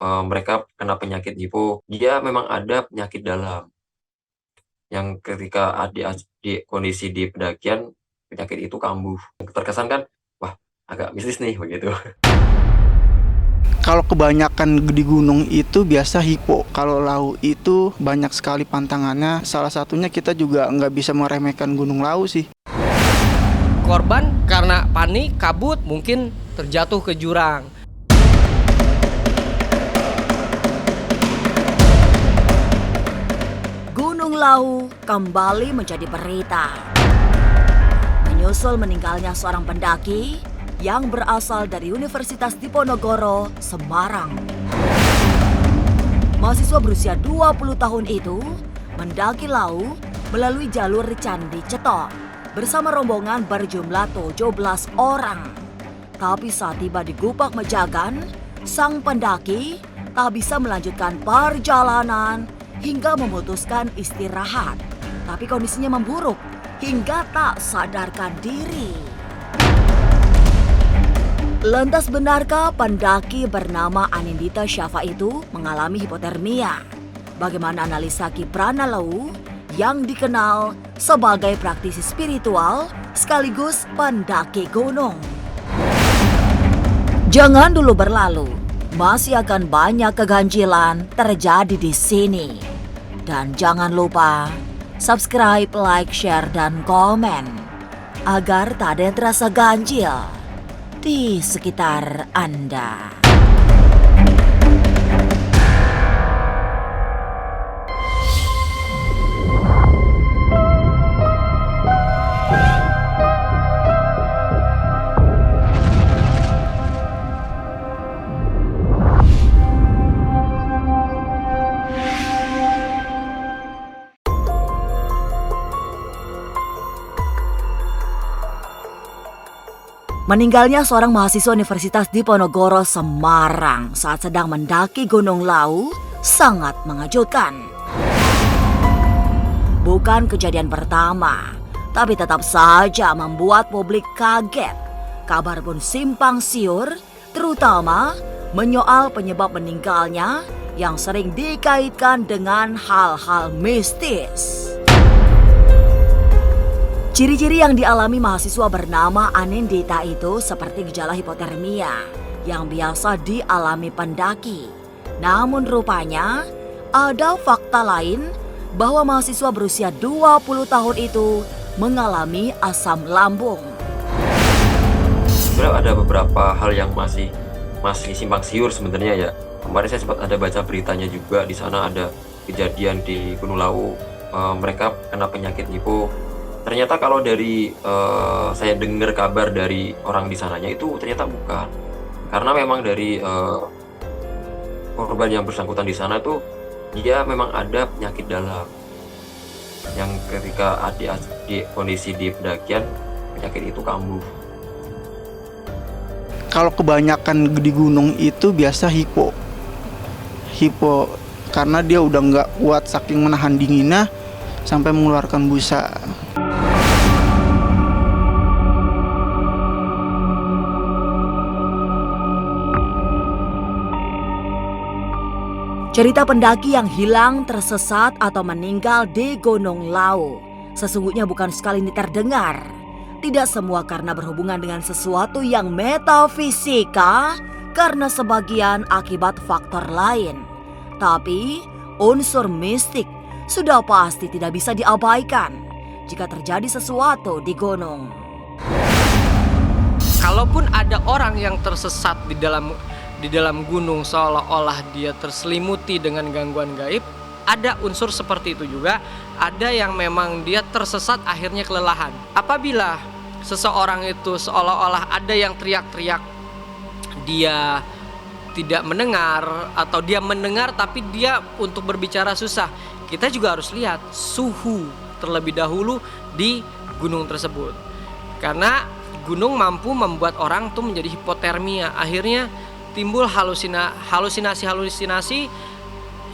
mereka kena penyakit hipo, dia memang ada penyakit dalam yang ketika di kondisi di pendakian, penyakit itu kambuh. Terkesan kan, wah agak mistis nih begitu. Kalau kebanyakan di gunung itu biasa hipo. Kalau Lau itu banyak sekali pantangannya. Salah satunya kita juga nggak bisa meremehkan Gunung Lau sih. Korban karena panik, kabut, mungkin terjatuh ke jurang. Gunung Lau kembali menjadi berita. Menyusul meninggalnya seorang pendaki yang berasal dari Universitas Diponegoro, Semarang. Mahasiswa berusia 20 tahun itu mendaki Lau melalui jalur Candi Cetok bersama rombongan berjumlah 17 orang. Tapi saat tiba di Gupak Mejagan, sang pendaki tak bisa melanjutkan perjalanan hingga memutuskan istirahat. Tapi kondisinya memburuk hingga tak sadarkan diri. Lantas benarkah pendaki bernama Anindita Syafa itu mengalami hipotermia? Bagaimana analisa Kiprana Lau yang dikenal sebagai praktisi spiritual sekaligus pendaki gunung? Jangan dulu berlalu, masih akan banyak keganjilan terjadi di sini. Dan jangan lupa subscribe, like, share, dan komen agar tak ada yang terasa ganjil di sekitar Anda. Meninggalnya seorang mahasiswa Universitas Diponegoro, Semarang saat sedang mendaki Gunung Lau sangat mengejutkan. Bukan kejadian pertama, tapi tetap saja membuat publik kaget. Kabar pun simpang siur, terutama menyoal penyebab meninggalnya yang sering dikaitkan dengan hal-hal mistis. Ciri-ciri yang dialami mahasiswa bernama Anindita itu seperti gejala hipotermia yang biasa dialami pendaki. Namun rupanya ada fakta lain bahwa mahasiswa berusia 20 tahun itu mengalami asam lambung. Sebenarnya ada beberapa hal yang masih simpang siur sebenarnya ya. Kemarin saya sempat ada baca beritanya juga, di sana ada kejadian di Gunung Lau, mereka kena penyakit hipo. Ternyata kalau dari saya dengar kabar dari orang di sananya itu ternyata bukan. Karena memang dari korban yang bersangkutan di sana tuh dia memang ada penyakit dalam. Yang ketika di kondisi di pendakian penyakit itu kambuh. Kalau kebanyakan di gunung itu biasa hipo. Hipo karena dia udah nggak kuat saking menahan dinginnya sampai mengeluarkan busa. Cerita pendaki yang hilang, tersesat, atau meninggal di Gunung Lau sesungguhnya bukan sekali ini terdengar. Tidak semua karena berhubungan dengan sesuatu yang metafisika, karena sebagian akibat faktor lain. Tapi unsur mistik sudah pasti tidak bisa diabaikan jika terjadi sesuatu di gunung. Kalaupun ada orang yang tersesat di dalam gunung seolah-olah dia terselimuti dengan gangguan gaib, ada unsur seperti itu juga. Ada yang memang dia tersesat akhirnya kelelahan. Apabila seseorang itu seolah-olah ada yang teriak-teriak, dia tidak mendengar, atau dia mendengar tapi dia untuk berbicara susah, kita juga harus lihat suhu terlebih dahulu di gunung tersebut. Karena gunung mampu membuat orang tuh menjadi hipotermia. Akhirnya timbul halusinasi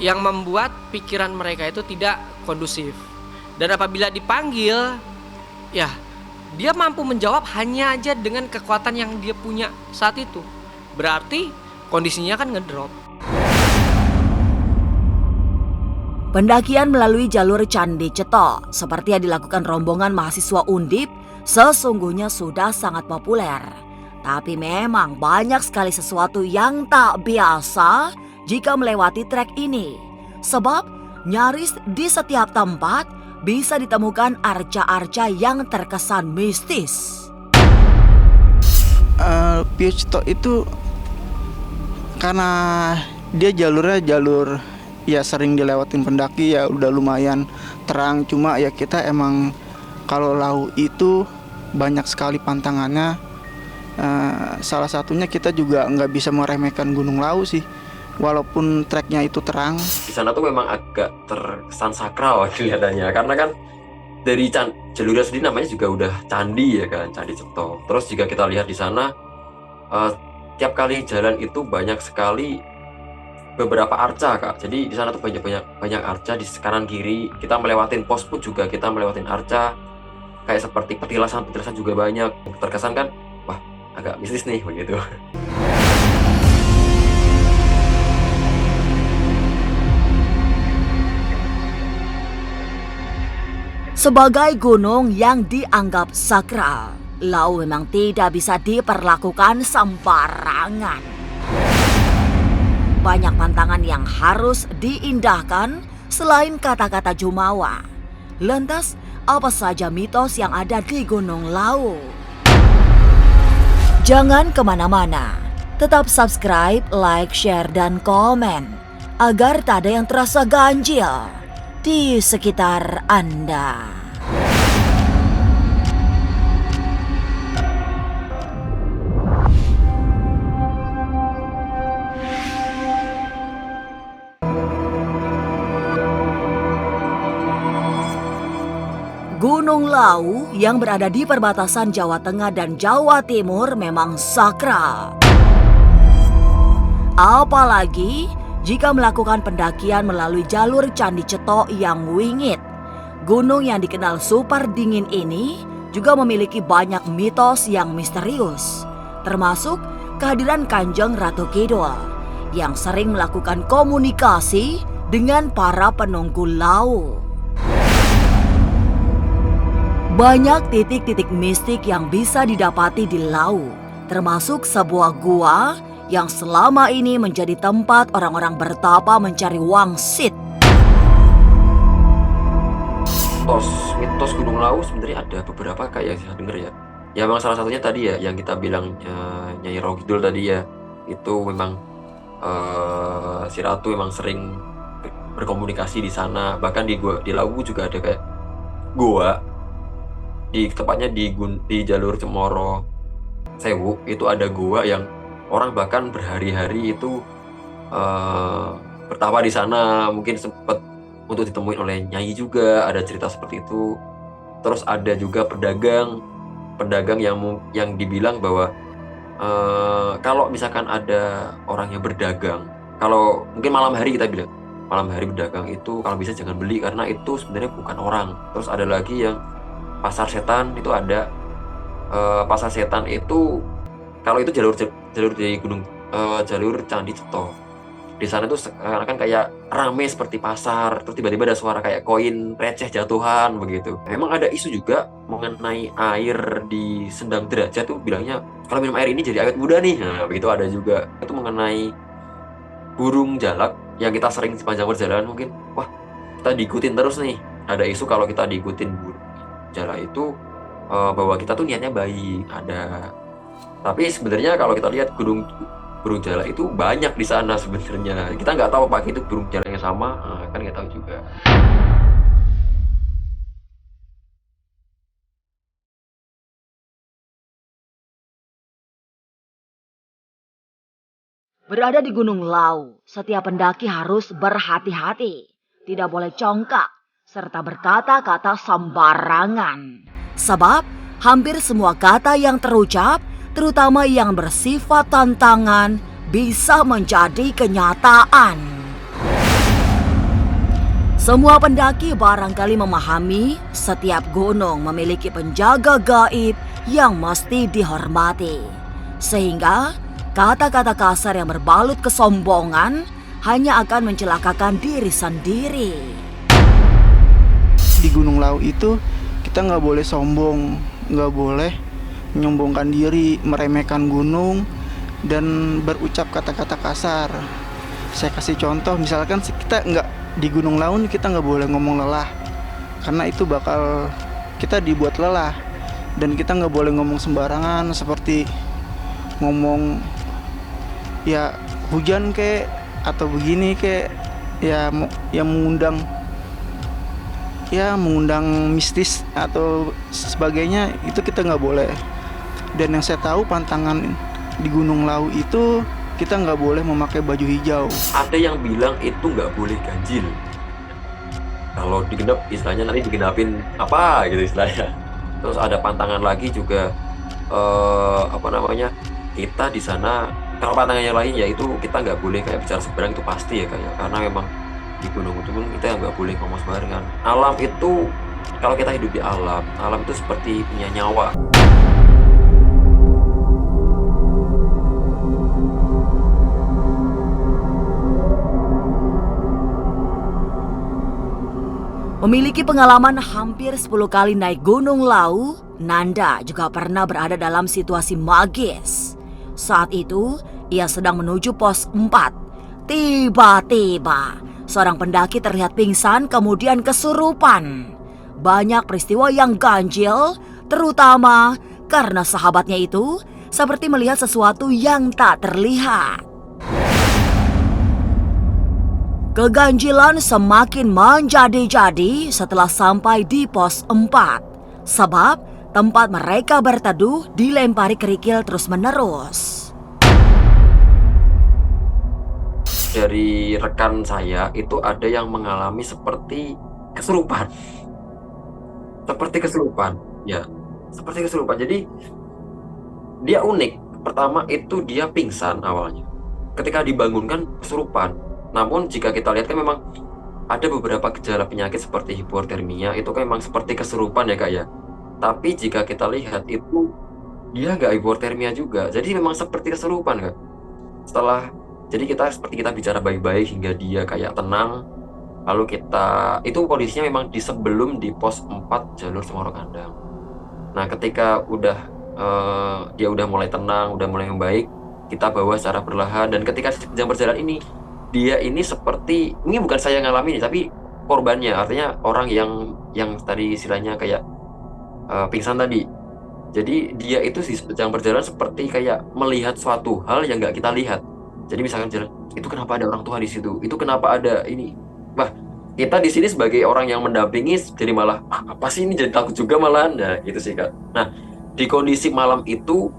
yang membuat pikiran mereka itu tidak kondusif. Dan apabila dipanggil, ya dia mampu menjawab hanya aja dengan kekuatan yang dia punya saat itu. Berarti kondisinya kan ngedrop. Pendakian melalui jalur Candi Cetok seperti yang dilakukan rombongan mahasiswa Undip sesungguhnya sudah sangat populer. Tapi memang banyak sekali sesuatu yang tak biasa jika melewati trek ini. Sebab nyaris di setiap tempat bisa ditemukan arca-arca yang terkesan mistis. View Cetok itu karena dia jalur ya sering dilewatin pendaki, ya udah lumayan terang. Cuma ya kita emang kalau Lau itu banyak sekali pantangannya. Salah satunya kita juga nggak bisa meremehkan Gunung Lau sih, walaupun treknya itu terang. Di sana tuh memang agak terkesan sakral kelihatannya, karena kan dari jalurnya sendiri namanya juga udah candi ya kan, Candi Cetok. Terus jika kita lihat di sana, tiap kali jalan itu banyak sekali beberapa arca kak. Jadi di sana tuh banyak arca di kanan kiri. Kita melewatin pos pun juga kita melewatin arca. Kayak seperti petilasan juga banyak. Terkesan kan, wah agak mistis nih begitu. Sebagai gunung yang dianggap sakral, Lau memang tidak bisa diperlakukan sembarangan. Banyak pantangan yang harus diindahkan selain kata-kata jumawa. Lantas, apa saja mitos yang ada di Gunung Lau? Jangan kemana-mana. Tetap subscribe, like, share, dan komen agar tak ada yang terasa ganjil di sekitar Anda. Gunung Lau yang berada di perbatasan Jawa Tengah dan Jawa Timur memang sakral. Apalagi jika melakukan pendakian melalui jalur Candi Cetok yang wingit. Gunung yang dikenal super dingin ini juga memiliki banyak mitos yang misterius, termasuk kehadiran Kanjeng Ratu Kidul yang sering melakukan komunikasi dengan para penunggu Lau. Banyak titik-titik mistik yang bisa didapati di Lau, termasuk sebuah gua yang selama ini menjadi tempat orang-orang bertapa mencari wangsit. Mitos Gunung Lau sebenarnya ada beberapa kayak saya dengar ya. Ya memang salah satunya tadi ya yang kita bilang Nyai Roro Kidul tadi ya. Itu memang si Ratu memang sering berkomunikasi di sana. Bahkan di Lau juga ada kayak gua. Tepatnya di jalur Cemoro Sewu itu ada gua yang orang bahkan berhari-hari itu bertapa di sana. Mungkin sempat untuk ditemuin oleh Nyai juga, ada cerita seperti itu. Terus ada juga pedagang yang dibilang bahwa kalau misalkan ada orang yang berdagang, kalau mungkin malam hari kita bilang malam hari berdagang itu kalau bisa jangan beli karena itu sebenarnya bukan orang. Terus ada lagi yang pasar setan itu ada. Pasar setan itu kalau itu jalur dari jalur Candi Cetok. Di sana tuh kan kayak rame seperti pasar, terus tiba-tiba ada suara kayak koin receh jatuhan begitu. Memang ada isu juga mengenai air di Sendang Derajat tuh bilangnya kalau minum air ini jadi awet muda nih. Nah, begitu ada juga. Itu mengenai burung jalak yang kita sering sepanjang perjalanan mungkin, wah kita diikutin terus nih. Ada isu kalau kita diikutin burung jalak itu bahwa kita tuh niatnya baik, ada. Tapi sebenarnya kalau kita lihat burung jalak itu banyak di sana sebenarnya. Kita nggak tahu apakah itu burung jalak yang sama, kan nggak tahu juga. Berada di Gunung Lau, setiap pendaki harus berhati-hati, tidak boleh congkak, serta berkata-kata sembarangan. Sebab hampir semua kata yang terucap, terutama yang bersifat tantangan, bisa menjadi kenyataan. Semua pendaki barangkali memahami setiap gunung memiliki penjaga gaib yang mesti dihormati. Sehingga kata-kata kasar yang berbalut kesombongan hanya akan mencelakakan diri sendiri. Gunung Lawu itu kita nggak boleh sombong, nggak boleh menyombongkan diri, meremehkan gunung, dan berucap kata-kata kasar. Saya kasih contoh, misalkan kita nggak di Gunung Lawu, kita nggak boleh ngomong lelah, karena itu bakal kita dibuat lelah. Dan kita nggak boleh ngomong sembarangan, seperti ngomong ya hujan kek atau begini kek, yang mengundang mistis atau sebagainya, itu kita nggak boleh. Dan yang saya tahu pantangan di Gunung Lawu itu kita nggak boleh memakai baju hijau. Ada yang bilang itu nggak boleh ganjil. Kalau digenap istilahnya nanti digenapin apa gitu istilahnya. Terus ada pantangan lagi juga kita di sana, kalau pantangannya lain ya itu kita nggak boleh kayak bicara sembarang, itu pasti ya kayak, karena memang di gunung itu pun kita nggak boleh ngomong sembarangan. Alam itu, kalau kita hidup di alam itu seperti punya nyawa. Memiliki pengalaman hampir 10 kali naik Gunung Lawu, Nanda juga pernah berada dalam situasi magis. Saat itu, ia sedang menuju pos 4. Tiba-tiba, seorang pendaki terlihat pingsan kemudian kesurupan. Banyak peristiwa yang ganjil, terutama karena sahabatnya itu seperti melihat sesuatu yang tak terlihat. Keganjilan semakin menjadi-jadi setelah sampai di pos 4. Sebab tempat mereka berteduh dilempari kerikil terus-menerus. Dari rekan saya itu ada yang mengalami seperti kesurupan. Jadi dia unik. Pertama itu dia pingsan awalnya. Ketika dibangunkan kesurupan. Namun jika kita lihat kan memang ada beberapa gejala penyakit seperti hipotermia, itu kan memang seperti kesurupan ya Kak ya. Tapi jika kita lihat itu dia nggak hipotermia juga, jadi memang seperti kesurupan Kak. Jadi kita bicara baik-baik hingga dia kayak tenang. Lalu itu kondisinya memang sebelum di pos 4 jalur Semoro Kandang. Nah ketika dia udah mulai tenang, udah mulai membaik, kita bawa secara perlahan. Dan ketika sedang berjalan ini, dia ini seperti, ini bukan saya yang ngalamin tapi korbannya, artinya orang yang tadi istilahnya kayak pingsan tadi. Jadi dia itu sedang berjalan seperti kayak melihat suatu hal yang nggak kita lihat. Jadi misalkan jalan, itu kenapa ada orang tua di situ? Itu kenapa ada ini? Bah, kita di sini sebagai orang yang mendampingi jadi malah apa sih ini, jadi takut juga malahan. Nah, gitu sih Kak. Nah, di kondisi malam itu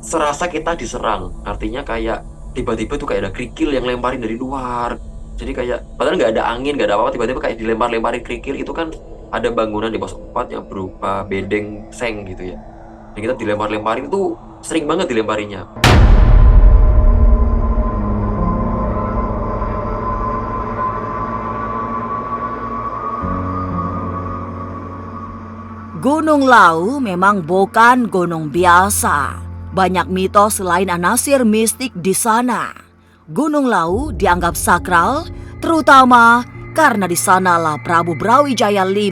serasa kita diserang. Artinya kayak tiba-tiba tuh kayak ada kerikil yang lemparin dari luar. Jadi kayak padahal nggak ada angin, nggak ada apa-apa, tiba-tiba kayak dilempar-lemparin kerikil. Itu kan ada bangunan di pos 4 yang berupa bedeng seng gitu ya. Dan kita dilempar-lemparin, itu sering banget dilemparinya. Gunung Lawu memang bukan gunung biasa. Banyak mitos selain anasir mistik di sana. Gunung Lawu dianggap sakral, terutama karena di sanalah Prabu Brawijaya V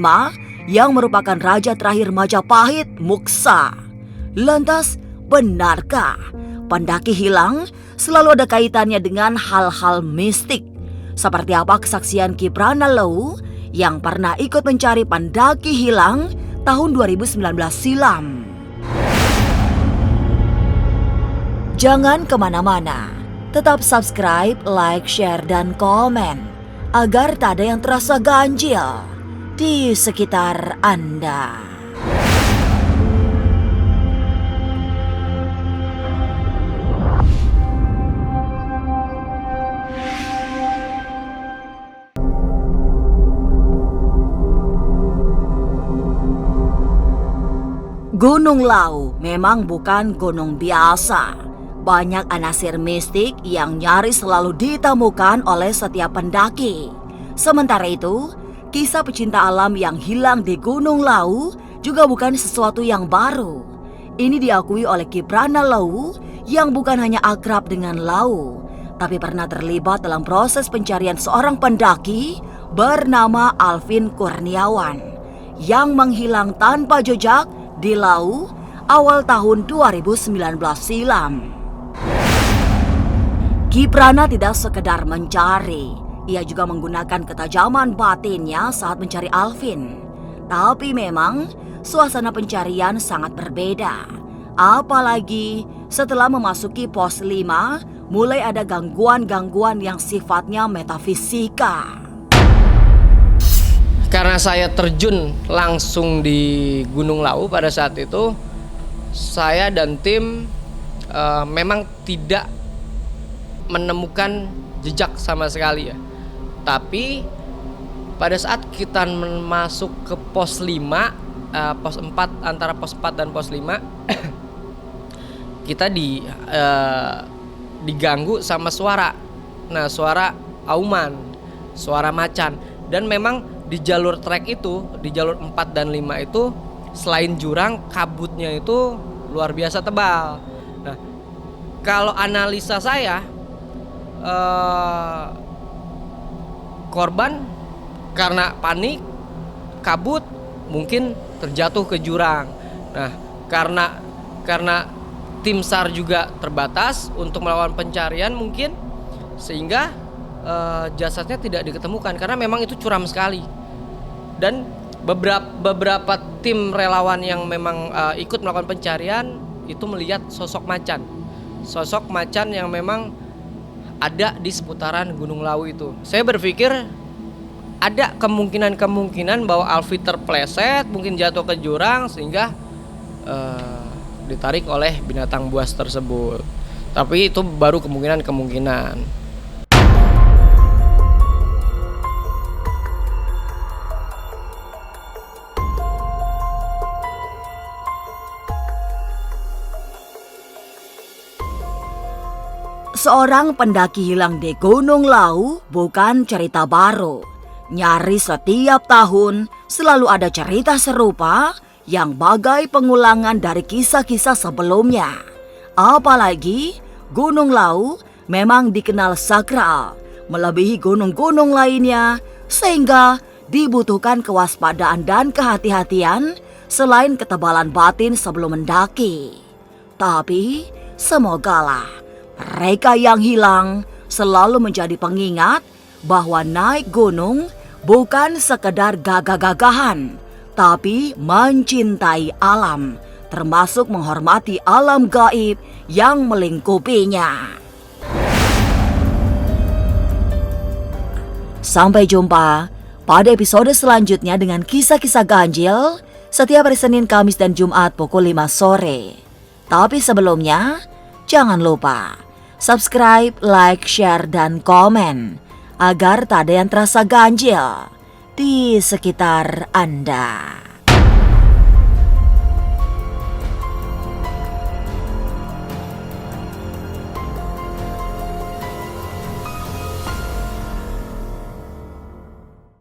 yang merupakan raja terakhir Majapahit Muksa. Lantas, benarkah pendaki hilang selalu ada kaitannya dengan hal-hal mistik? Seperti apa kesaksian Ki Pranalawu yang pernah ikut mencari pendaki hilang tahun 2019 silam? Jangan kemana-mana, tetap subscribe, like, share, dan komen agar tak ada yang terasa ganjil di sekitar Anda. Gunung Lawu memang bukan gunung biasa. Banyak anasir mistik yang nyaris selalu ditemukan oleh setiap pendaki. Sementara itu, kisah pecinta alam yang hilang di Gunung Lawu juga bukan sesuatu yang baru. Ini diakui oleh Ki Pranalawu yang bukan hanya akrab dengan Lawu, tapi pernah terlibat dalam proses pencarian seorang pendaki bernama Alvin Kurniawan yang menghilang tanpa jejak di Lau awal tahun 2019 silam. Kiprana tidak sekedar mencari, ia juga menggunakan ketajaman batinnya saat mencari Alvin. Tapi memang suasana pencarian sangat berbeda. Apalagi setelah memasuki pos 5, mulai ada gangguan-gangguan yang sifatnya metafisika. Karena saya terjun langsung di Gunung Lau pada saat itu, saya dan tim memang tidak menemukan jejak sama sekali ya. Tapi pada saat kita masuk ke pos 5, pos 4, antara pos 4 dan pos 5 kita diganggu sama suara. Nah, suara auman, suara macan. Dan memang di jalur trek itu, di jalur 4 dan 5 itu selain jurang, kabutnya itu luar biasa tebal. Nah, kalau analisa saya, korban karena panik, kabut, mungkin terjatuh ke jurang. Nah, karena tim SAR juga terbatas untuk melakukan pencarian mungkin, sehingga jasadnya tidak diketemukan karena memang itu curam sekali. Dan beberapa tim relawan yang memang ikut melakukan pencarian itu melihat sosok macan yang memang ada di seputaran Gunung Lau itu. Saya berpikir ada kemungkinan bahwa Alvin terpleset, mungkin jatuh ke jurang sehingga ditarik oleh binatang buas tersebut. Tapi itu baru kemungkinan. Seorang pendaki hilang di Gunung Lau bukan cerita baru. Nyaris setiap tahun selalu ada cerita serupa yang bagai pengulangan dari kisah-kisah sebelumnya. Apalagi Gunung Lau memang dikenal sakral, melebihi gunung-gunung lainnya, sehingga dibutuhkan kewaspadaan dan kehati-hatian selain ketebalan batin sebelum mendaki. Tapi semogalah mereka yang hilang selalu menjadi pengingat bahwa naik gunung bukan sekedar gagah-gagahan, tapi mencintai alam, termasuk menghormati alam gaib yang melingkupinya. Sampai jumpa pada episode selanjutnya dengan kisah-kisah ganjil setiap hari Senin, Kamis, dan Jumat pukul 5 sore. Tapi sebelumnya, jangan lupa subscribe, like, share, dan komen agar tak ada yang terasa ganjil di sekitar Anda.